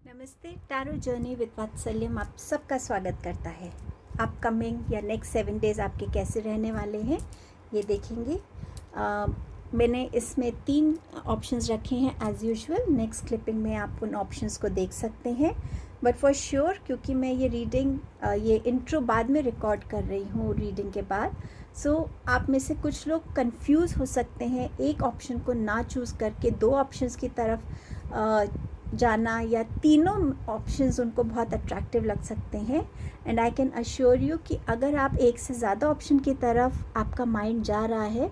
नमस्ते। Tarot journey with वात्सल्यम आप सबका स्वागत करता है। अपकमिंग या नेक्स्ट 7 डेज़ आपके कैसे रहने वाले हैं ये देखेंगे। मैंने इसमें 3 ऑप्शंस रखे हैं एज़ यूजुअल। नेक्स्ट क्लिपिंग में आप उन ऑप्शंस को देख सकते हैं, बट फॉर श्योर क्योंकि मैं ये रीडिंग ये इंट्रो बाद में रिकॉर्ड कर रही हूँ रीडिंग के बाद, सो आप में से कुछ लोग कंफ्यूज हो सकते हैं एक ऑप्शन को ना चूज़ करके 2 ऑप्शंस की तरफ जाना, या तीनों ऑप्शंस उनको बहुत अट्रैक्टिव लग सकते हैं। And I can assure you कि अगर आप एक से ज़्यादा ऑप्शन की तरफ आपका माइंड जा रहा है,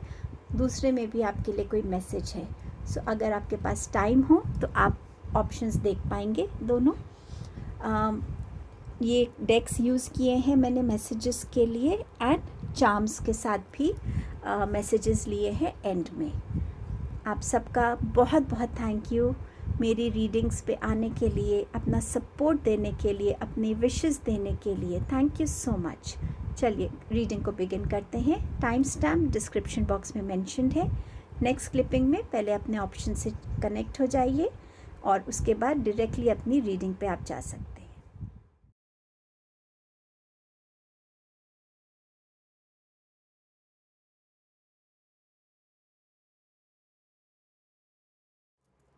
दूसरे में भी आपके लिए कोई मैसेज है। सो अगर आपके पास टाइम हो तो आप ऑप्शंस देख पाएंगे दोनों। ये डेक्स यूज़ किए हैं मैंने मैसेजेस के लिए, एंड चार्म्स के साथ भी मैसेजेस लिए हैं एंड में। आप सबका बहुत बहुत थैंक यू मेरी रीडिंग्स पे आने के लिए, अपना सपोर्ट देने के लिए, अपनी विशेस देने के लिए। Thank you so much. चलिए रीडिंग को बिगिन करते हैं। टाइम स्टैम्प डिस्क्रिप्शन बॉक्स में मेंशन्ड है। नेक्स्ट क्लिपिंग में पहले अपने ऑप्शन से कनेक्ट हो जाइए और उसके बाद डायरेक्टली अपनी रीडिंग पे आप जा सकते हैं।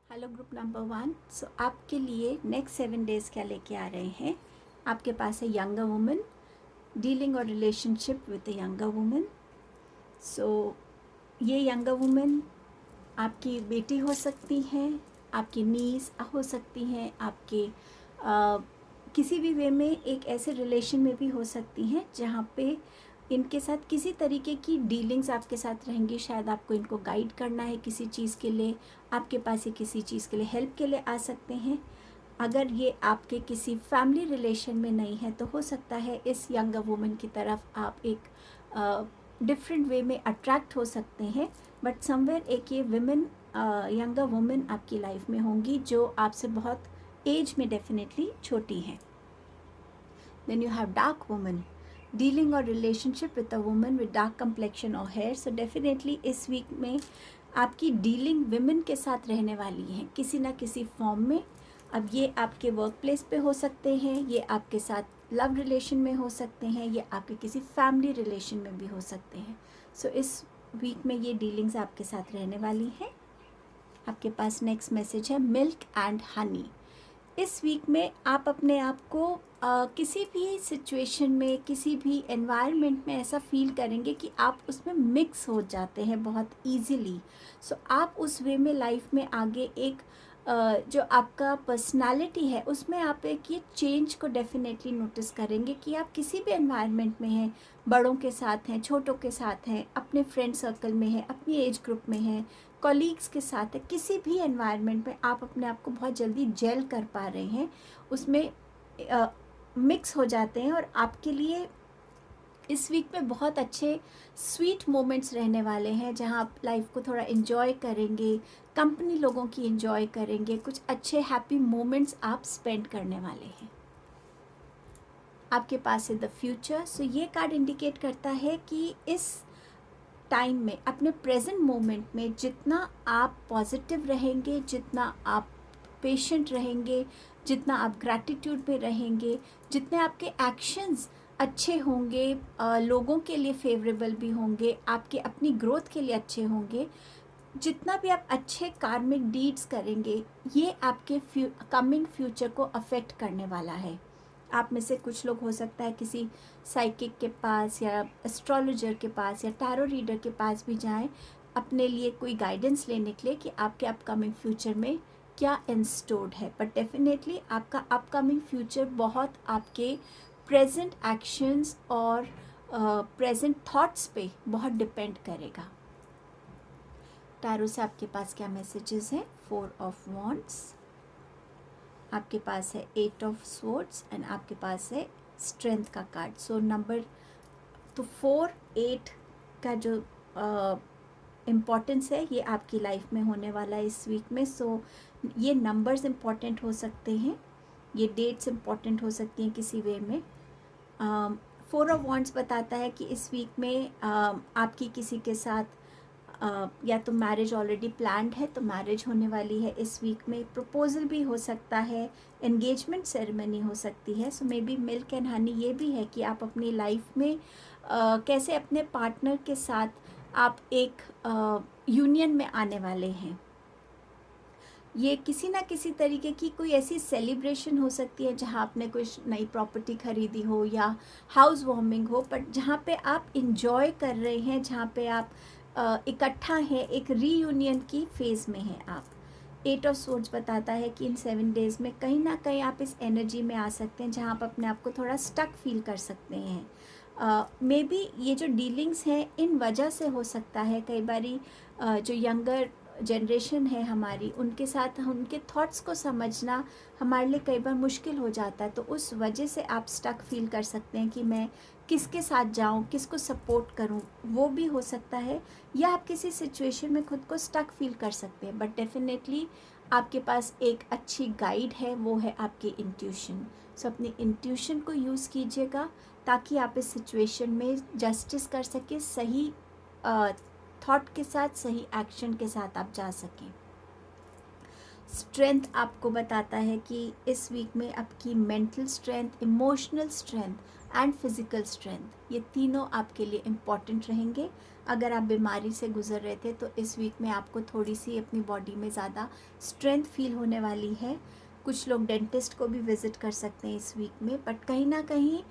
Hello group number 1। सो आपके लिए नेक्स्ट 7 डेज़ क्या लेके आ रहे हैं। आपके पास है यंगर वुमन, डीलिंग और relationship with a younger woman. So ये यंगर वुमन आपकी बेटी हो सकती हैं, आपकी नीस हो सकती हैं, आपके किसी भी वे में एक ऐसे रिलेशन में भी हो सकती हैं जहाँ पे इनके साथ किसी तरीके की डीलिंग्स आपके साथ रहेंगी। शायद आपको इनको गाइड करना है किसी चीज़ के लिए, आपके पास ये किसी चीज़ के लिए हेल्प के लिए आ सकते हैं। अगर ये आपके किसी फैमिली रिलेशन में नहीं है तो हो सकता है इस यंगर वुमन की तरफ आप एक डिफरेंट वे में अट्रैक्ट हो सकते हैं। बट समवेयर एक ये विमेन यंगर वुमन आपकी लाइफ में होंगी जो आपसे बहुत एज में डेफिनेटली छोटी हैं। Then you have dark woman, dealing और relationship with a woman with dark complexion और हेयर। सो डेफिनेटली इस वीक में आपकी डीलिंग विमेन के साथ रहने वाली है किसी ना किसी फॉर्म में। अब ये आपके वर्क प्लेस पे हो सकते हैं, ये आपके साथ लव रिलेशन में हो सकते हैं, ये आपके किसी फैमिली रिलेशन में भी हो सकते हैं। सो इस वीक में ये डीलिंग्स आपके साथ रहने वाली हैं। आपके पास नेक्स्ट मैसेज है मिल्क एंड हनी। इस वीक में आप अपने आप को किसी भी सिचुएशन में, किसी भी एनवायरनमेंट में ऐसा फील करेंगे कि आप उसमें मिक्स हो जाते हैं बहुत इजीली। सो आप उस वे में लाइफ में आगे एक जो आपका पर्सनालिटी है उसमें आप एक ये चेंज को डेफिनेटली नोटिस करेंगे कि आप किसी भी एनवायरनमेंट में हैं, बड़ों के साथ हैं, छोटों के साथ हैं, अपने फ्रेंड सर्कल में हैं, अपनी एज ग्रुप में हैं, कॉलीग्स के साथ है, किसी भी एनवायरनमेंट में आप अपने आप को बहुत जल्दी जेल कर पा रहे हैं, उसमें मिक्स हो जाते हैं। और आपके लिए इस वीक में बहुत अच्छे स्वीट मोमेंट्स रहने वाले हैं जहां आप लाइफ को थोड़ा इन्जॉय करेंगे, कंपनी लोगों की इन्जॉय करेंगे, कुछ अच्छे हैप्पी मोमेंट्स आप स्पेंड करने वाले हैं। आपके पास है द फ्यूचर। सो ये कार्ड इंडिकेट करता है कि इस टाइम में, अपने प्रेजेंट मोमेंट में जितना आप पॉजिटिव रहेंगे, जितना आप पेशेंट रहेंगे, जितना आप ग्रैटिट्यूड में रहेंगे, जितने आपके एक्शंस अच्छे होंगे, लोगों के लिए फेवरेबल भी होंगे, आपके अपनी ग्रोथ के लिए अच्छे होंगे, जितना भी आप अच्छे कार्मिक डीड्स करेंगे, ये आपके कमिंग फ्यूचर को अफेक्ट करने वाला है। आप में से कुछ लोग हो सकता है किसी साइकिक के पास या एस्ट्रोलॉजर के पास या टैरो रीडर के पास भी जाएं अपने लिए कोई गाइडेंस लेने के लिए कि आपके अपकमिंग फ्यूचर में क्या इंस्टोर्ड है। बट डेफिनेटली आपका अपकमिंग फ्यूचर बहुत आपके प्रेजेंट एक्शंस और प्रेजेंट थॉट्स पे बहुत डिपेंड करेगा। टैरो से आपके पास क्या मैसेजेस हैं। 4 ऑफ वॉन्ड्स, आपके पास है 8 ऑफ स्वॉर्ड्स एंड आपके पास है स्ट्रेंथ का कार्ड। सो नंबर तो 4, 8 का जो इम्पॉर्टेंस है ये आपकी लाइफ में होने वाला है इस वीक में। सो ये नंबर्स इम्पॉर्टेंट हो सकते हैं, ये डेट्स इम्पॉर्टेंट हो सकती हैं किसी वे में। 4 ऑफ वॉन्ड्स बताता है कि इस वीक में आपकी किसी के साथ या तो मैरिज ऑलरेडी प्लान्ड है तो मैरिज होने वाली है इस वीक में, प्रपोजल भी हो सकता है, एंगेजमेंट सेरेमनी हो सकती है। So maybe milk and honey ये भी है कि आप अपनी लाइफ में कैसे अपने पार्टनर के साथ आप एक यूनियन में आने वाले हैं। ये किसी ना किसी तरीके की कोई ऐसी सेलिब्रेशन हो सकती है जहाँ आपने कोई नई प्रॉपर्टी खरीदी हो या हाउस वार्मिंग हो, बट जहाँ पे आप इंजॉय कर रहे हैं, जहाँ पे आप इकट्ठा हैं, एक रीयूनियन की फेज़ में हैं आप। 8 ऑफ सोर्ड्स बताता है कि इन 7 डेज़ में कहीं ना कहीं आप इस एनर्जी में आ सकते हैं जहाँ आप अपने आप को थोड़ा स्टक फील कर सकते हैं। मे बी ये जो डीलिंग्स हैं इन वजह से हो सकता है, कई बारी जो यंगर जनरेशन है हमारी, उनके साथ उनके थॉट्स को समझना हमारे लिए कई बार मुश्किल हो जाता है। तो उस वजह से आप स्टक फील कर सकते हैं कि मैं किसके साथ जाऊं, किसको सपोर्ट करूं, वो भी हो सकता है। या आप किसी सिचुएशन में खुद को स्टक फील कर सकते हैं, बट डेफिनेटली आपके पास एक अच्छी गाइड है, वो है आपकी इंट्यूशन। सो अपनी इंट्यूशन को यूज़ कीजिएगा ताकि आप इस सिचुएशन में जस्टिस कर सकें, सही थॉट के साथ, सही एक्शन के साथ आप जा सकें। स्ट्रेंथ आपको बताता है कि इस वीक में आपकी mental strength, emotional strength and physical strength, ये तीनों आपके लिए इम्पॉर्टेंट रहेंगे। अगर आप बीमारी से गुजर रहे थे तो इस वीक में आपको थोड़ी सी अपनी बॉडी में ज़्यादा स्ट्रेंथ फील होने वाली है। कुछ लोग डेंटिस्ट को भी विज़िट कर सकते हैं इस वीक में, बट कहीं ना कहीं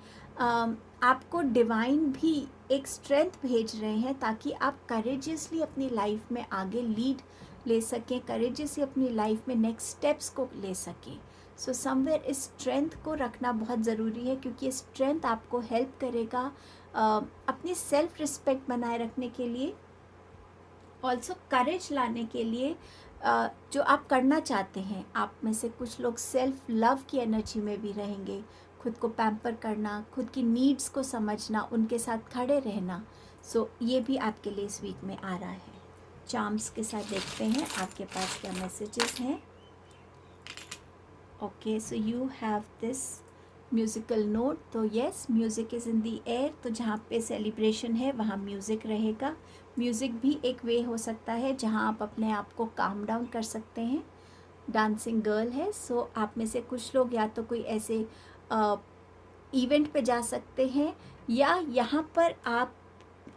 आपको डिवाइन भी एक स्ट्रेंथ भेज रहे हैं ताकि आप करेजियसली अपनी लाइफ में आगे लीड ले सकें, करेजियसली अपनी लाइफ में नेक्स्ट स्टेप्स को ले सकें। सो समवेयर इस स्ट्रेंथ को रखना बहुत ज़रूरी है, क्योंकि ये स्ट्रेंथ आपको हेल्प करेगा अपनी सेल्फ रिस्पेक्ट बनाए रखने के लिए, ऑल्सो करेज लाने के लिए जो आप करना चाहते हैं। आप में से कुछ लोग सेल्फ लव की एनर्जी में भी रहेंगे, खुद को पैम्पर करना, खुद की नीड्स को समझना, उनके साथ खड़े रहना। सो ये भी आपके लिए इस वीक में आ रहा है। चार्म्स के साथ देखते हैं आपके पास क्या मैसेजेस हैं। Okay, so you have this musical note. तो yes, music is in the air. तो जहाँ पे सेलिब्रेशन है वहाँ म्यूज़िक रहेगा। म्यूज़िक भी एक वे हो सकता है जहाँ आप अपने आप को काम डाउन कर सकते हैं। डांसिंग गर्ल है, सो आप में से कुछ लोग या तो कोई ऐसे इवेंट पे जा सकते हैं, या यहाँ पर आप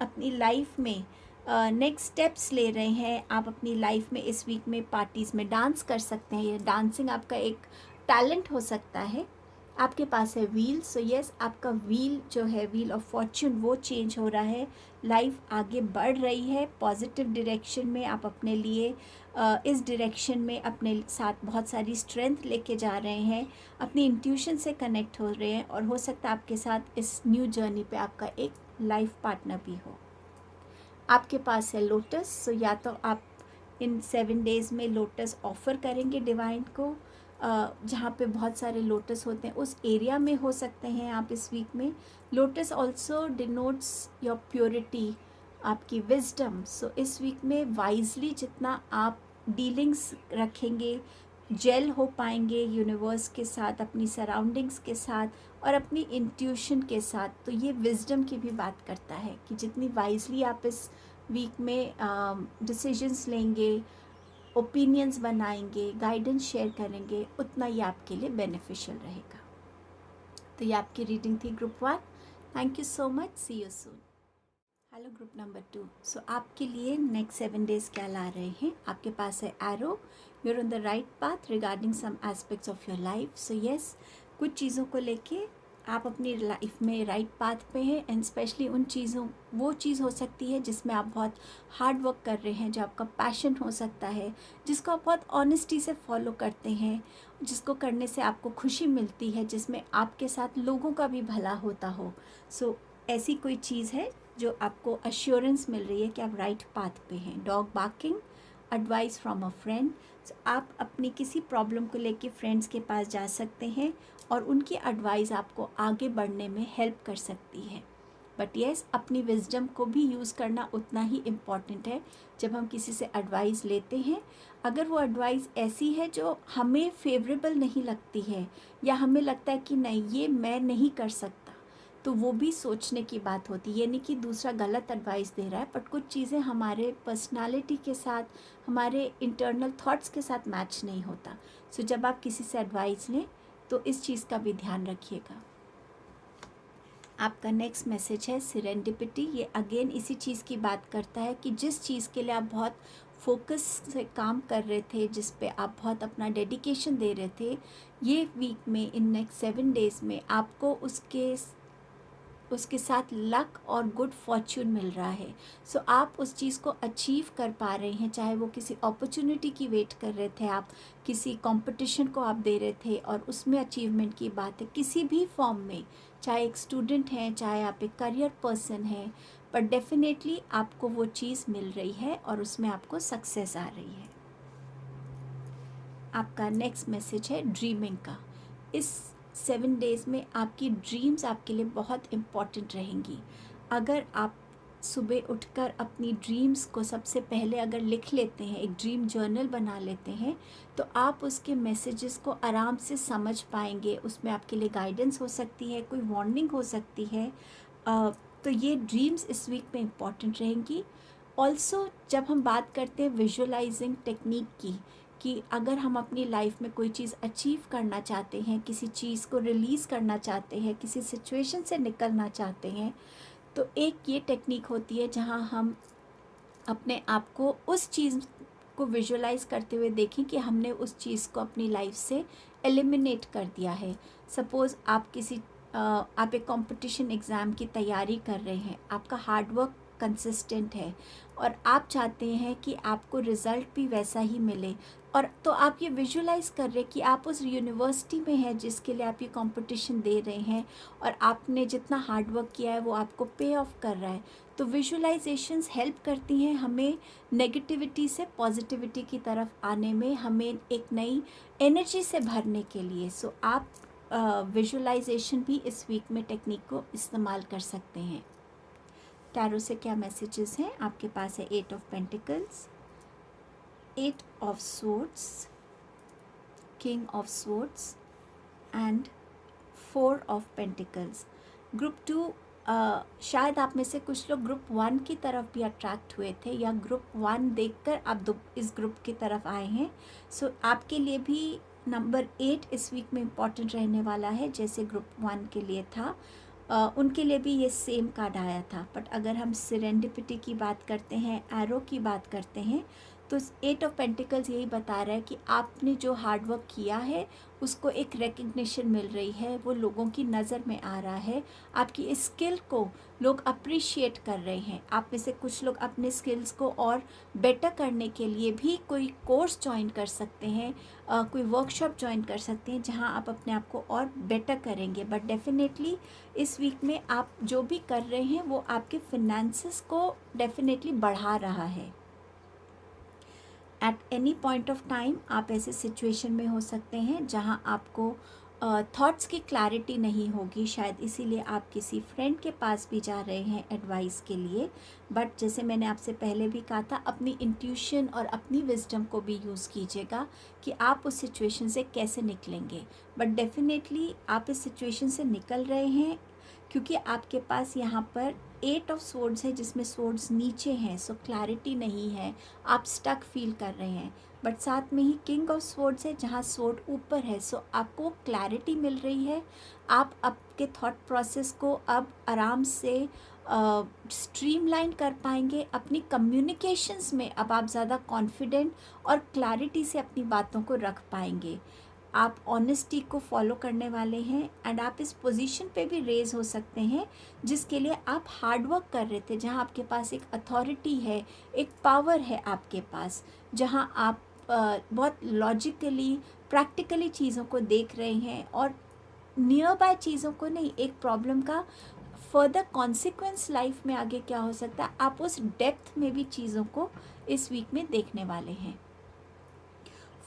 अपनी लाइफ में नेक्स्ट स्टेप्स ले रहे हैं। आप अपनी लाइफ में इस वीक में पार्टीज़ में डांस कर सकते हैं। ये डांसिंग आपका एक टैलेंट हो सकता है। आपके पास है व्हील, सो यस, आपका व्हील जो है, व्हील ऑफ फॉर्च्यून, वो चेंज हो रहा है। लाइफ आगे बढ़ रही है पॉजिटिव डायरेक्शन में। आप अपने लिए इस डायरेक्शन में अपने साथ बहुत सारी स्ट्रेंथ लेके जा रहे हैं, अपनी इंट्यूशन से कनेक्ट हो रहे हैं, और हो सकता है आपके साथ इस न्यू जर्नी पे आपका एक लाइफ पार्टनर भी हो। आपके पास है लोटस, सो या तो आप इन 7 डेज़ में लोटस ऑफ़र करेंगे डिवाइन को, जहाँ पे बहुत सारे लोटस होते हैं उस एरिया में हो सकते हैं आप इस वीक में। Lotus also denotes your purity, आपकी विजडम। सो इस वीक में वाइजली जितना आप डीलिंग्स रखेंगे, जेल हो पाएंगे यूनिवर्स के साथ, अपनी सराउंडिंग्स के साथ और अपनी इंट्यूशन के साथ। तो ये विजडम की भी बात करता है कि जितनी वाइजली आप इस वीक में डिसीजंस लेंगे, ओपिनियंस बनाएंगे, गाइडेंस शेयर करेंगे, उतना ही आपके लिए बेनिफिशियल रहेगा। तो ये आपकी रीडिंग थी group 1। Thank you so much, see you soon. Hello group number 2। So आपके लिए नेक्स्ट 7 डेज़ क्या ला रहे हैं। आपके पास है arrow, you're on the right path regarding some aspects of your life. So yes, कुछ चीज़ों को लेके आप अपनी लाइफ में राइट पाथ पे हैं, एंड स्पेशली उन चीज़ों, वो चीज़ हो सकती है जिसमें आप बहुत हार्ड वर्क कर रहे हैं, जो आपका पैशन हो सकता है, जिसको आप बहुत ऑनेस्टी से फॉलो करते हैं, जिसको करने से आपको खुशी मिलती है, जिसमें आपके साथ लोगों का भी भला होता हो। सो ऐसी कोई चीज़ है जो आपको अश्योरेंस मिल रही है कि आप राइट पाथ पे हैं। Dog barking, advice from a friend. आप अपनी किसी प्रॉब्लम को लेके फ्रेंड्स के पास जा सकते हैं और उनकी एडवाइस आपको आगे बढ़ने में हेल्प कर सकती है। बट येस, अपनी विजडम को भी यूज़ करना उतना ही इम्पॉर्टेंट है। जब हम किसी से एडवाइस लेते हैं, अगर वो एडवाइस ऐसी है जो हमें फेवरेबल नहीं लगती है, या हमें लगता है कि नहीं, ये मैं नहीं कर सकता, तो वो भी सोचने की बात होती है। ये नहीं कि दूसरा गलत एडवाइस दे रहा है, बट कुछ चीज़ें हमारे पर्सनालिटी के साथ, हमारे इंटरनल थॉट्स के साथ मैच नहीं होता। सो जब आप किसी से एडवाइस लें तो इस चीज़ का भी ध्यान रखिएगा। आपका नेक्स्ट मैसेज है सिरेंडिपिटी। ये अगेन इसी चीज़ की बात करता है कि जिस चीज़ के लिए आप बहुत फोकस से काम कर रहे थे, जिस पे आप बहुत अपना डेडिकेशन दे रहे थे, ये वीक में, इन नेक्स्ट 7 डेज़ में आपको उसके साथ लक और गुड फॉर्च्यून मिल रहा है। सो आप उस चीज़ को अचीव कर पा रहे हैं, चाहे वो किसी अपॉर्चुनिटी की वेट कर रहे थे आप, किसी कंपटीशन को आप दे रहे थे और उसमें अचीवमेंट की बात है, किसी भी फॉर्म में, चाहे एक स्टूडेंट हैं, चाहे आप एक करियर पर्सन हैं, पर डेफिनेटली आपको वो चीज़ मिल रही है और उसमें आपको सक्सेस आ रही है। आपका नेक्स्ट मैसेज है ड्रीमिंग का। इस 7 डेज़ में आपकी ड्रीम्स आपके लिए बहुत इम्पॉर्टेंट रहेंगी। अगर आप सुबह उठकर अपनी ड्रीम्स को सबसे पहले अगर लिख लेते हैं, एक ड्रीम जर्नल बना लेते हैं, तो आप उसके मैसेजेस को आराम से समझ पाएंगे। उसमें आपके लिए गाइडेंस हो सकती है, कोई वार्निंग हो सकती है। तो ये ड्रीम्स इस वीक में इम्पॉर्टेंट रहेंगी। ऑल्सो जब हम बात करते हैं विजुअलाइजिंग टेक्निक की, कि अगर हम अपनी लाइफ में कोई चीज़ अचीव करना चाहते हैं, किसी चीज़ को रिलीज़ करना चाहते हैं, किसी सिचुएशन से निकलना चाहते हैं, तो एक ये टेक्निक होती है जहाँ हम अपने आप को उस चीज़ को विजुअलाइज करते हुए देखें कि हमने उस चीज़ को अपनी लाइफ से एलिमिनेट कर दिया है। सपोज़ आप एक कंपटीशन एग्ज़ाम की तैयारी कर रहे हैं, आपका हार्डवर्क कंसिस्टेंट है और आप चाहते हैं कि आपको रिज़ल्ट भी वैसा ही मिले, और तो आप ये विजुअलाइज कर रहे हैं कि आप उस यूनिवर्सिटी में हैं जिसके लिए आप ये कंपटीशन दे रहे हैं और आपने जितना हार्डवर्क किया है वो आपको पे ऑफ कर रहा है। तो विजुअलाइजेशंस हेल्प करती हैं हमें नेगेटिविटी से पॉजिटिविटी की तरफ आने में, हमें एक नई एनर्जी से भरने के लिए। सो आप विजुअलाइजेशन भी इस वीक में टेक्निक को इस्तेमाल कर सकते हैं। टैरो से क्या मैसेजेस हैं? आपके पास है 8 of pentacles, 8 of swords, king of swords and 4 of pentacles. Group 2, शायद आप में से कुछ लोग ग्रुप 1 की तरफ भी अट्रैक्ट हुए थे या ग्रुप 1 देखकर आप इस ग्रुप की तरफ आए हैं। सो आपके लिए भी नंबर 8 इस वीक में इम्पॉर्टेंट रहने वाला है, जैसे ग्रुप 1 के लिए था। उनके लिए भी ये सेम कार्ड आया था। बट अगर हम सिरेंडिपिटी की बात करते हैं, एरो की बात करते हैं, तो 8 ऑफ पेंटिकल्स यही बता रहा है कि आपने जो हार्डवर्क किया है उसको एक रिकग्निशन मिल रही है, वो लोगों की नज़र में आ रहा है, आपकी स्किल को लोग अप्रिशिएट कर रहे हैं। आप में से कुछ लोग अपने स्किल्स को और बेटर करने के लिए भी कोई कोर्स ज्वाइन कर सकते हैं, कोई वर्कशॉप ज्वाइन कर सकते हैं जहां आप अपने आप को और बेटर करेंगे। बट डेफिनेटली इस वीक में आप जो भी कर रहे हैं वो आपके फिनेंसेस को डेफिनेटली बढ़ा रहा है। At any point of time आप ऐसे सिचुएशन में हो सकते हैं जहां आपको थॉट्स की क्लैरिटी नहीं होगी, शायद इसीलिए आप किसी फ्रेंड के पास भी जा रहे हैं एडवाइस के लिए। बट जैसे मैंने आपसे पहले भी कहा था, अपनी इंट्यूशन और अपनी विजडम को भी यूज़ कीजिएगा कि आप उस सिचुएशन से कैसे निकलेंगे। बट डेफिनेटली आप इस सिचुएशन से निकल रहे हैं, क्योंकि आपके पास यहाँ पर 8 ऑफ स्वॉर्ड्स है जिसमें स्वॉर्ड्स नीचे हैं, सो क्लैरिटी नहीं है, आप स्टक फील कर रहे हैं। बट साथ में ही किंग ऑफ स्वॉर्ड्स है जहाँ स्वॉर्ड ऊपर है, सो आपको क्लैरिटी मिल रही है। आप आपके थॉट प्रोसेस को अब आराम से स्ट्रीमलाइन कर पाएंगे। अपनी कम्युनिकेशंस में अब आप ज़्यादा कॉन्फिडेंट और क्लैरिटी से अपनी बातों को रख पाएंगे। आप ऑनेस्टी को फॉलो करने वाले हैं एंड आप इस पोजीशन पे भी रेज हो सकते हैं जिसके लिए आप हार्डवर्क कर रहे थे, जहां आपके पास एक अथॉरिटी है, एक पावर है आपके पास, जहां आप बहुत लॉजिकली प्रैक्टिकली चीज़ों को देख रहे हैं और नियर बाय चीज़ों को नहीं, एक प्रॉब्लम का फर्दर कॉन्सिक्वेंस लाइफ में आगे क्या हो सकता है, आप उस डेप्थ में भी चीज़ों को इस वीक में देखने वाले हैं।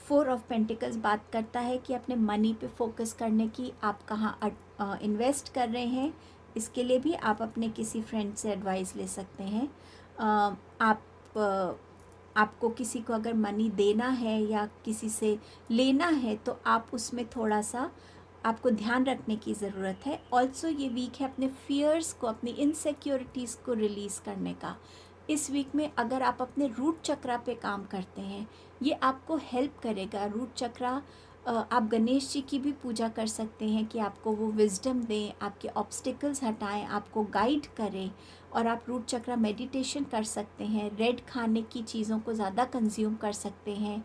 4 ऑफ पेंटिकल्स बात करता है कि अपने मनी पे फोकस करने की, आप कहाँ इन्वेस्ट कर रहे हैं, इसके लिए भी आप अपने किसी फ्रेंड से एडवाइस ले सकते हैं। आपको किसी को अगर मनी देना है या किसी से लेना है तो आप उसमें थोड़ा सा आपको ध्यान रखने की ज़रूरत है। ऑल्सो ये वीक है अपने फियर्स को, अपनी इनसिक्योरिटीज़ को रिलीज़ करने का। इस वीक में अगर आप अपने रूट चक्रा पे काम करते हैं, ये आपको हेल्प करेगा। रूट चक्रा आप गणेश जी की भी पूजा कर सकते हैं कि आपको वो विजडम दें, आपके ऑब्स्टिकल्स हटाएं, आपको गाइड करें। और आप रूट चक्रा मेडिटेशन कर सकते हैं। रेड खाने की चीज़ों को ज़्यादा कंज्यूम कर सकते हैं।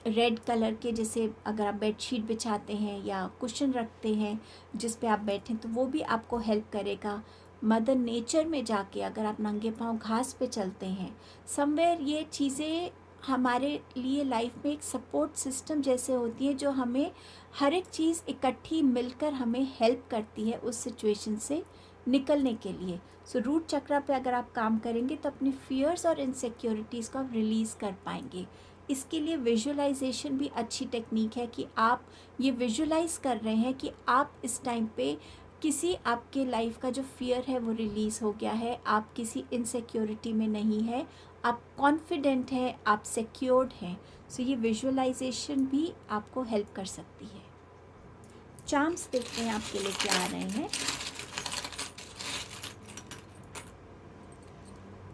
रेड कलर के, जैसे अगर आप बेडशीट बिछाते हैं या कुशन रखते हैं जिस पे आप बैठें, तो वो भी आपको हेल्प करेगा। मदर नेचर में जाके अगर आप नंगे पाँव घास पे चलते हैं समवेयर, ये चीज़ें हमारे लिए लाइफ में एक सपोर्ट सिस्टम जैसे होती है, जो हमें हर एक चीज़ इकट्ठी मिलकर हमें हेल्प करती है उस सिचुएशन से निकलने के लिए। सो रूट चक्रा पे अगर आप काम करेंगे तो अपनी फियर्स और इनसिक्योरिटीज़ को आप रिलीज़ कर पाएंगे। इसके लिए विजुअलाइजेशन भी अच्छी टेक्निक है कि आप ये विजुअलाइज कर रहे हैं कि आप इस टाइम पे किसी आपके लाइफ का जो फियर है वो रिलीज़ हो गया है, आप किसी इनसिक्योरिटी में नहीं है, आप कॉन्फिडेंट हैं, आप सिक्योर्ड हैं। सो ये विजुअलाइजेशन भी आपको हेल्प कर सकती है। चार्म्स देखते हैं आपके लिए क्या आ रहे हैं।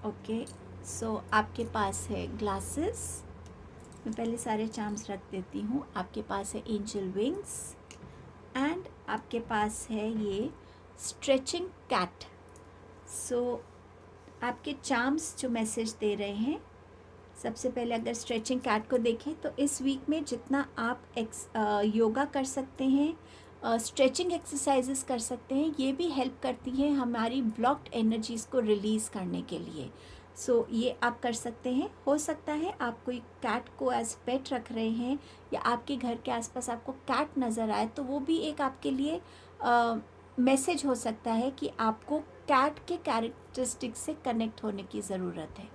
ओके, सो आपके पास है ग्लासेस। मैं पहले सारे चार्म्स रख देती हूँ। आपके पास है एंजल विंग्स एंड आपके पास है ये स्ट्रेचिंग कैट। सो आपके चार्म्स जो मैसेज दे रहे हैं, सबसे पहले अगर स्ट्रेचिंग कैट को देखें तो इस वीक में जितना आप योगा कर सकते हैं, स्ट्रेचिंग एक्सरसाइजेस कर सकते हैं, ये भी हेल्प करती हैं हमारी ब्लॉक्ड एनर्जीज़ को रिलीज़ करने के लिए। सो ये आप कर सकते हैं। हो सकता है आप कोई कैट को एज पेट रख रहे हैं या आपके घर के आसपास आपको कैट नज़र आए, तो वो भी एक आपके लिए मैसेज हो सकता है कि आपको कैट के कैरेक्टरिस्टिक्स से कनेक्ट होने की ज़रूरत है।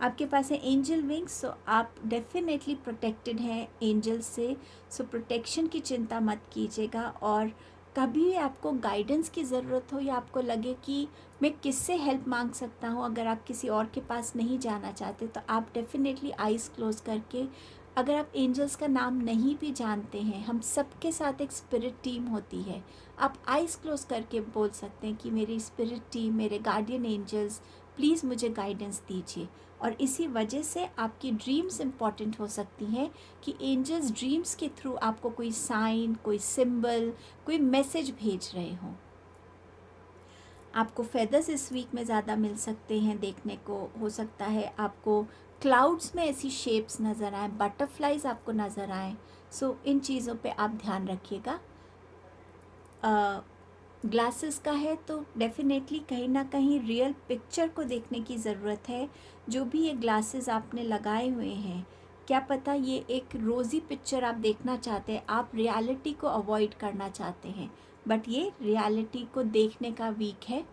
आपके पास है एंजल विंग्स, सो आप डेफिनेटली प्रोटेक्टेड हैं एंजल से। सो प्रोटेक्शन की चिंता मत कीजिएगा। और कभी भी आपको गाइडेंस की ज़रूरत हो या आपको लगे कि मैं किससे हेल्प मांग सकता हूँ, अगर आप किसी और के पास नहीं जाना चाहते, तो आप डेफिनेटली आइज़ क्लोज करके, अगर आप एंजल्स का नाम नहीं भी जानते हैं, हम सबके साथ एक स्पिरिट टीम होती है, आप आइज़ क्लोज करके बोल सकते हैं कि मेरी स्पिरिट टीम, मेरे गार्डियन एंजल्स, प्लीज़ मुझे गाइडेंस दीजिए। और इसी वजह से आपकी ड्रीम्स इम्पॉर्टेंट हो सकती हैं कि एंजल्स ड्रीम्स के थ्रू आपको कोई साइन, कोई सिंबल, कोई मैसेज भेज रहे हों। आपको फेदर्स इस वीक में ज़्यादा मिल सकते हैं देखने को। हो सकता है आपको क्लाउड्स में ऐसी शेप्स नज़र आए, बटरफ्लाइज आपको नज़र आए। सो इन चीज़ों पे आप ध्यान रखिएगा। ग्लासेस का है तो डेफिनेटली कहीं ना कहीं रियल पिक्चर को देखने की ज़रूरत है। जो भी ये ग्लासेस आपने लगाए हुए हैं, क्या पता ये एक रोज़ी पिक्चर आप देखना चाहते हैं, आप रियलिटी को अवॉइड करना चाहते हैं, बट ये रियलिटी को देखने का वीक है।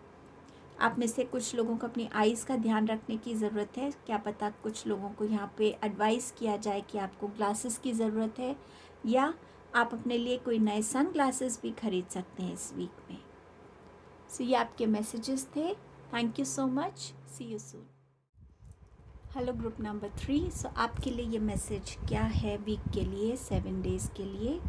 आप में से कुछ लोगों को अपनी आइज़ का ध्यान रखने की ज़रूरत है। क्या पता कुछ लोगों को यहाँ पे एडवाइस किया जाए कि आपको ग्लासेस की ज़रूरत है, या आप अपने लिए कोई नए सन ग्लासेस भी खरीद सकते हैं इस वीक में। सो ये आपके मैसेजेस थे। Thank you so much, see you soon. Hello group number 3। So आपके लिए ये मैसेज क्या है वीक के लिए, 7 डेज़ के लिए।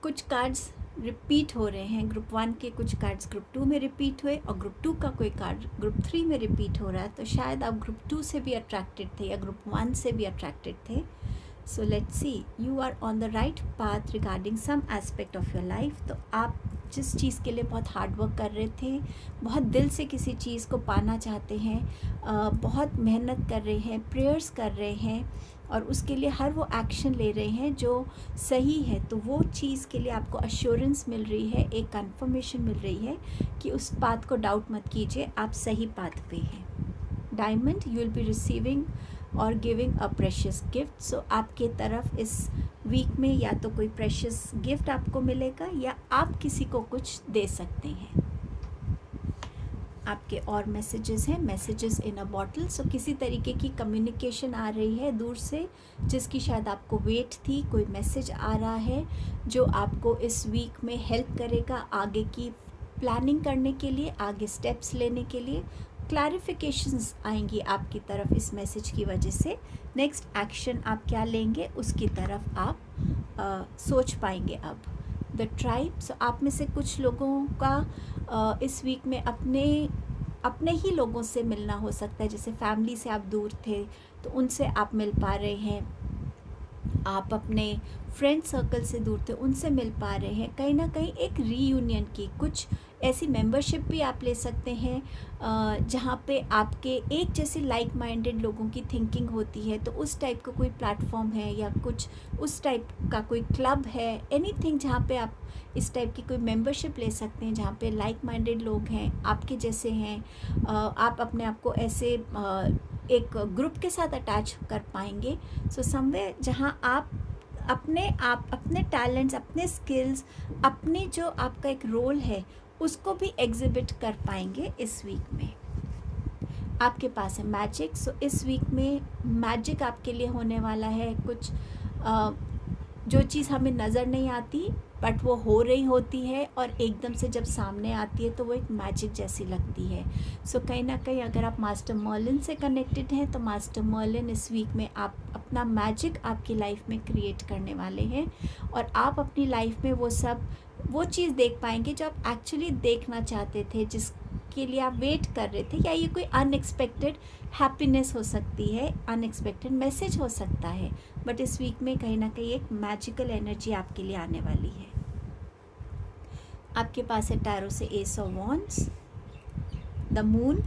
कुछ कार्ड्स रिपीट हो रहे हैं। ग्रुप 1 के कुछ कार्ड्स ग्रुप 2 में रिपीट हुए और ग्रुप 2 का कोई कार्ड ग्रुप 3 में रिपीट हो रहा है। तो शायद आप ग्रुप 2 से भी अट्रैक्टेड थे या ग्रुप 1 से भी अट्रैक्टेड थे। So let's see, you are on the right path regarding some aspect of your life. तो आप जिस चीज़ के लिए बहुत हार्ड वर्क कर रहे थे, बहुत दिल से किसी चीज़ को पाना चाहते हैं, बहुत मेहनत कर रहे हैं, प्रेयर्स कर रहे हैं और उसके लिए हर वो एक्शन ले रहे हैं जो सही है, तो वो चीज़ के लिए आपको अश्योरेंस मिल रही है, एक कंफर्मेशन मिल रही है कि उस बात को डाउट मत कीजिए, आप सही पाथ पे हैं। Diamond, you will be receiving और गिविंग अ प्रेशियस गिफ्ट। सो आपके तरफ इस वीक में या तो कोई प्रेशियस गिफ्ट आपको मिलेगा या आप किसी को कुछ दे सकते हैं। आपके और मैसेजेस हैं, मैसेजेस इन अ बॉटल। सो किसी तरीके की कम्युनिकेशन आ रही है दूर से, जिसकी शायद आपको वेट थी। कोई मैसेज आ रहा है जो आपको इस वीक में हेल्प करेगा आगे की प्लानिंग करने के लिए, आगे स्टेप्स लेने के लिए। क्लैरिफिकेशंस आएंगी आपकी तरफ इस मैसेज की वजह से। नेक्स्ट एक्शन आप क्या लेंगे उसकी तरफ आप सोच पाएंगे। अब द ट्राइब, सो आप में से कुछ लोगों का इस वीक में अपने ही लोगों से मिलना हो सकता है। जैसे फैमिली से आप दूर थे तो उनसे आप मिल पा रहे हैं, आप अपने फ्रेंड सर्कल से दूर थे उनसे मिल पा रहे हैं। कहीं ना कहीं एक रीयूनियन की कुछ ऐसी मेंबरशिप भी आप ले सकते हैं जहाँ पे आपके एक जैसे लाइक माइंडेड लोगों की थिंकिंग होती है। तो उस टाइप का कोई प्लेटफॉर्म है या कुछ उस टाइप का कोई क्लब है, एनीथिंग जहाँ पे आप इस टाइप की कोई मेंबरशिप ले सकते हैं जहाँ पे लाइक माइंडेड लोग हैं, आपके जैसे हैं। आप अपने आप को ऐसे एक ग्रुप के साथ अटैच कर पाएंगे। सो समवेयर जहाँ आप अपने टैलेंट्स, अपने स्किल्स, अपने जो आपका एक रोल है उसको भी एग्जिबिट कर पाएंगे इस वीक में। आपके पास है मैजिक, सो इस वीक में मैजिक आपके लिए होने वाला है। कुछ जो चीज़ हमें नज़र नहीं आती बट वो हो रही होती है और एकदम से जब सामने आती है तो वो एक मैजिक जैसी लगती है। सो कहीं ना कहीं अगर आप मास्टर मर्लिन से कनेक्टेड हैं तो मास्टर मर्लिन इस वीक में आप अपना मैजिक आपकी लाइफ में क्रिएट करने वाले हैं और आप अपनी लाइफ में वो चीज़ देख पाएंगे जो आप एक्चुअली देखना चाहते थे, जिसके लिए आप वेट कर रहे थे। या ये कोई अनएक्सपेक्टेड हैप्पीनेस हो सकती है, अनएक्सपेक्टेड मैसेज हो सकता है, बट इस वीक में कहीं ना कहीं एक मैजिकल एनर्जी आपके लिए आने वाली है। आपके पास है टैरो से S of wands, the moon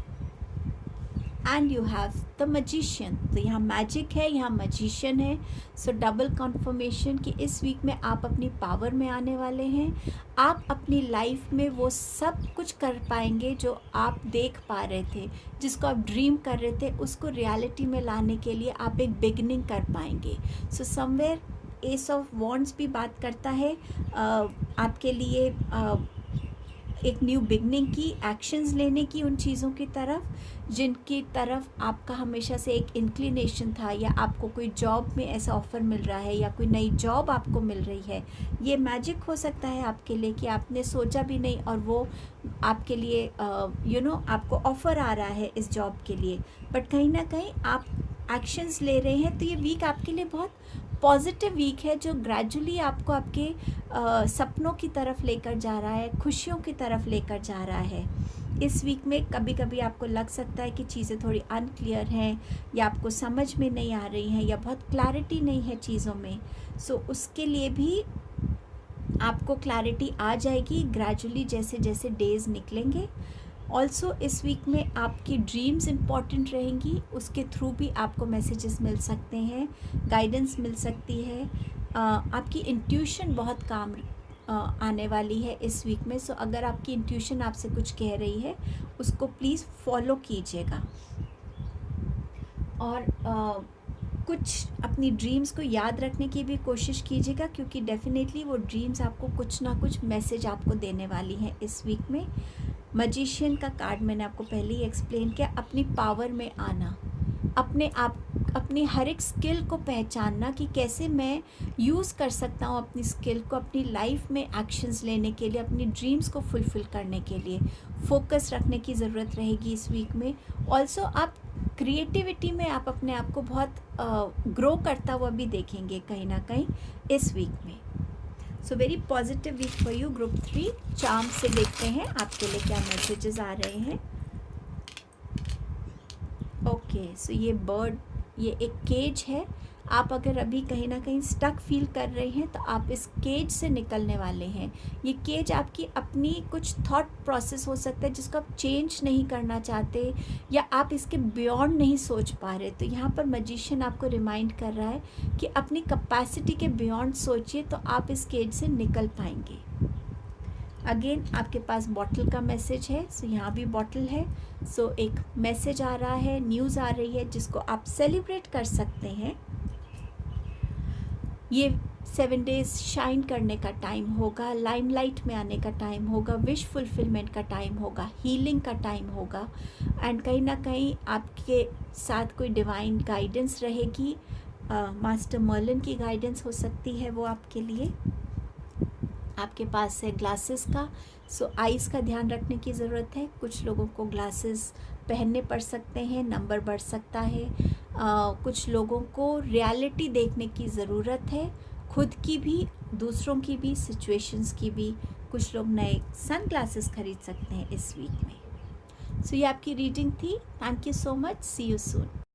and you have the magician. तो यहाँ मैजिक है, यहाँ मैजिशियन है। सो डबल कन्फर्मेशन कि इस वीक में आप अपनी पावर में आने वाले हैं। आप अपनी लाइफ में वो सब कुछ कर पाएंगे जो आप देख पा रहे थे, जिसको आप ड्रीम कर रहे थे, उसको रियलिटी में लाने के लिए आप एक बिगनिंग कर पाएंगे। So somewhere S of wands भी बात करता है आपके लिए एक न्यू बिगनिंग की, एक्शंस लेने की उन चीज़ों की तरफ जिनकी तरफ आपका हमेशा से एक इंक्लिनेशन था, या आपको कोई जॉब में ऐसा ऑफ़र मिल रहा है या कोई नई जॉब आपको मिल रही है। ये मैजिक हो सकता है आपके लिए कि आपने सोचा भी नहीं और वो आपके लिए आपको ऑफ़र आ रहा है इस जॉब के लिए, बट कहीं ना कहीं आप एक्शंस ले रहे हैं। तो ये वीक आपके लिए बहुत पॉजिटिव वीक है जो ग्रेजुअली आपको आपके सपनों की तरफ लेकर जा रहा है, खुशियों की तरफ लेकर जा रहा है। इस वीक में कभी कभी आपको लग सकता है कि चीज़ें थोड़ी अनक्लियर हैं या आपको समझ में नहीं आ रही हैं या बहुत क्लैरिटी नहीं है चीज़ों में। सो उसके लिए भी आपको क्लैरिटी आ जाएगी ग्रेजुअली जैसे जैसे डेज़ निकलेंगे। ऑल्सो इस वीक में आपकी ड्रीम्स इम्पॉर्टेंट रहेंगी, उसके थ्रू भी आपको मैसेजेस मिल सकते हैं, गाइडेंस मिल सकती है। आपकी इंट्यूशन बहुत काम आने वाली है इस वीक में। सो अगर आपकी इंट्यूशन आपसे कुछ कह रही है उसको प्लीज़ फॉलो कीजिएगा और कुछ अपनी ड्रीम्स को याद रखने की भी कोशिश कीजिएगा, क्योंकि डेफिनेटली वो ड्रीम्स आपको कुछ ना कुछ मैसेज आपको देने वाली हैं इस वीक में। मैजिशियन का कार्ड मैंने आपको पहले ही एक्सप्लेन किया, अपनी पावर में आना, अपनी हर एक स्किल को पहचानना कि कैसे मैं यूज़ कर सकता हूँ अपनी स्किल को अपनी लाइफ में एक्शंस लेने के लिए, अपनी ड्रीम्स को फुलफ़िल करने के लिए फोकस रखने की ज़रूरत रहेगी इस वीक में। ऑल्सो आप क्रिएटिविटी में आप अपने आप को बहुत ग्रो करता हुआ भी देखेंगे कहीं ना कहीं इस वीक में। So very positive week for you. Group 3 charm से देखते हैं आपके लिए क्या मैसेजेस आ रहे हैं। ओके, सो ये बर्ड, ये एक केज है। आप अगर अभी कहीं ना कहीं स्टक फील कर रहे हैं तो आप इस केज से निकलने वाले हैं। ये केज आपकी अपनी कुछ थॉट प्रोसेस हो सकता है जिसको आप चेंज नहीं करना चाहते या आप इसके बियॉन्ड नहीं सोच पा रहे। तो यहाँ पर मैजिशियन आपको रिमाइंड कर रहा है कि अपनी कैपेसिटी के बियॉन्ड सोचिए तो आप इस केज से निकल पाएंगे। अगेन आपके पास बॉटल का मैसेज है। सो यहाँ भी बॉटल है। सो एक मैसेज आ रहा है, न्यूज़ आ रही है जिसको आप सेलिब्रेट कर सकते हैं। ये 7 डेज शाइन करने का टाइम होगा, लाइमलाइट में आने का टाइम होगा, विश फुलफिलमेंट का टाइम होगा, हीलिंग का टाइम होगा एंड कहीं ना कहीं आपके साथ कोई डिवाइन गाइडेंस रहेगी। मास्टर मर्लिन की गाइडेंस हो सकती है वो आपके लिए। आपके पास है ग्लासेस का। सो आइज़ का ध्यान रखने की ज़रूरत है। कुछ लोगों को ग्लासेस पहनने पड़ सकते हैं, नंबर बढ़ सकता है। कुछ लोगों को रियलिटी देखने की ज़रूरत है, खुद की भी, दूसरों की भी, सिचुएशंस की भी। कुछ लोग नए सन ग्लासेस खरीद सकते हैं इस वीक में। सो ये आपकी रीडिंग थी। Thank you so much. See you soon.